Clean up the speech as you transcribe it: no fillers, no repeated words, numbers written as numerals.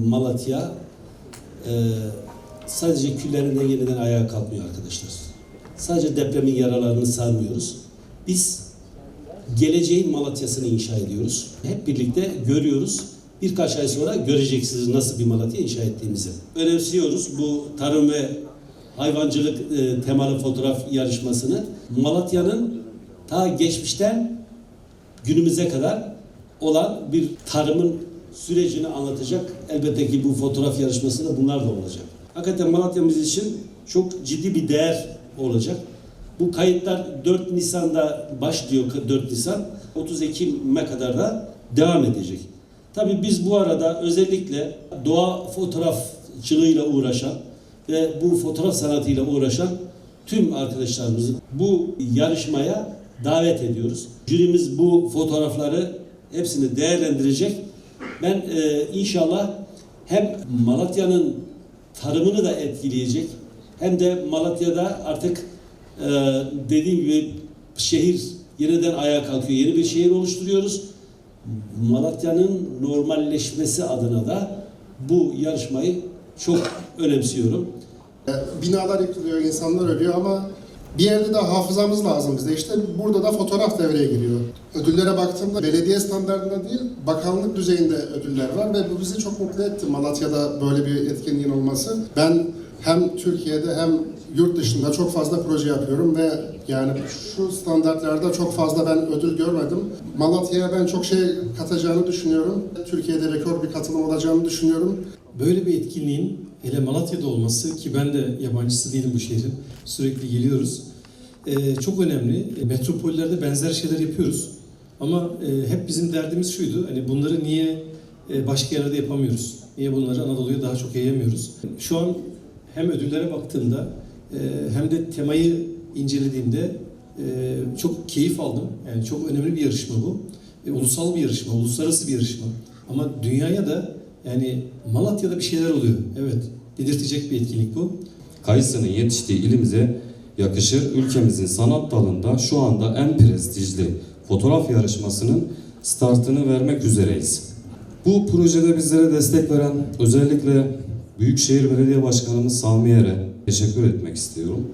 Malatya sadece küllerinden yeniden ayağa kalkmıyor arkadaşlar. Sadece depremin yaralarını sarmıyoruz. Biz geleceğin Malatya'sını inşa ediyoruz. Hep birlikte görüyoruz. Birkaç ay sonra göreceksiniz nasıl bir Malatya inşa ettiğimizi. Önemsiyoruz bu tarım ve hayvancılık temalı fotoğraf yarışmasını. Malatya'nın ta geçmişten günümüze kadar olan bir tarımın sürecini anlatacak. Elbette ki bu fotoğraf yarışmasında bunlar da olacak. Hakikaten Malatya'mız için çok ciddi bir değer olacak. Bu kayıtlar 4 Nisan'da başlıyor, 4 Nisan. 30 Ekim'e kadar da devam edecek. Tabii biz bu arada özellikle doğa fotoğrafçılığıyla uğraşan ve bu fotoğraf sanatıyla uğraşan tüm arkadaşlarımızı bu yarışmaya davet ediyoruz. Jürimiz bu fotoğrafları hepsini değerlendirecek. Ben inşallah hem Malatya'nın tarımını da etkileyecek hem de Malatya'da artık dediğim gibi şehir yeniden ayağa kalkıyor. Yeni bir şehir oluşturuyoruz. Malatya'nın normalleşmesi adına da bu yarışmayı çok önemsiyorum. Binalar yıkılıyor, insanlar ölüyor ama bir yerde de hafızamız lazım bize. İşte burada da fotoğraf devreye giriyor. Ödüllere baktığımda belediye standartında değil, bakanlık düzeyinde ödüller var ve bu bizi çok mutlu etti Malatya'da böyle bir etkinliğin olması. Ben hem Türkiye'de hem yurt dışında çok fazla proje yapıyorum ve yani şu standartlarda çok fazla ben ödül görmedim. Malatya'ya ben çok şey katacağını düşünüyorum. Türkiye'de rekor bir katılım olacağını düşünüyorum. Böyle bir etkinliğin hele Malatya'da olması, ki ben de yabancısı değilim bu şehrin, sürekli geliyoruz. Çok önemli. Metropollerde benzer şeyler yapıyoruz. Ama hep bizim derdimiz şuydu, hani bunları niye başka yerlerde yapamıyoruz? Niye bunları Anadolu'ya daha çok yayamıyoruz? Şu an hem ödüllere baktığımda hem de temayı incelediğimde çok keyif aldım. Yani çok önemli bir yarışma bu. Ulusal bir yarışma, uluslararası bir yarışma. Ama dünyaya da yani Malatya'da bir şeyler oluyor. Evet, dedirtecek bir etkinlik bu. Kayısının yetiştiği ilimize yakışır. Ülkemizin sanat dalında şu anda en prestijli fotoğraf yarışmasının startını vermek üzereyiz. Bu projede bizlere destek veren özellikle Büyükşehir Belediye Başkanımız Sami Yer'e teşekkür etmek istiyorum.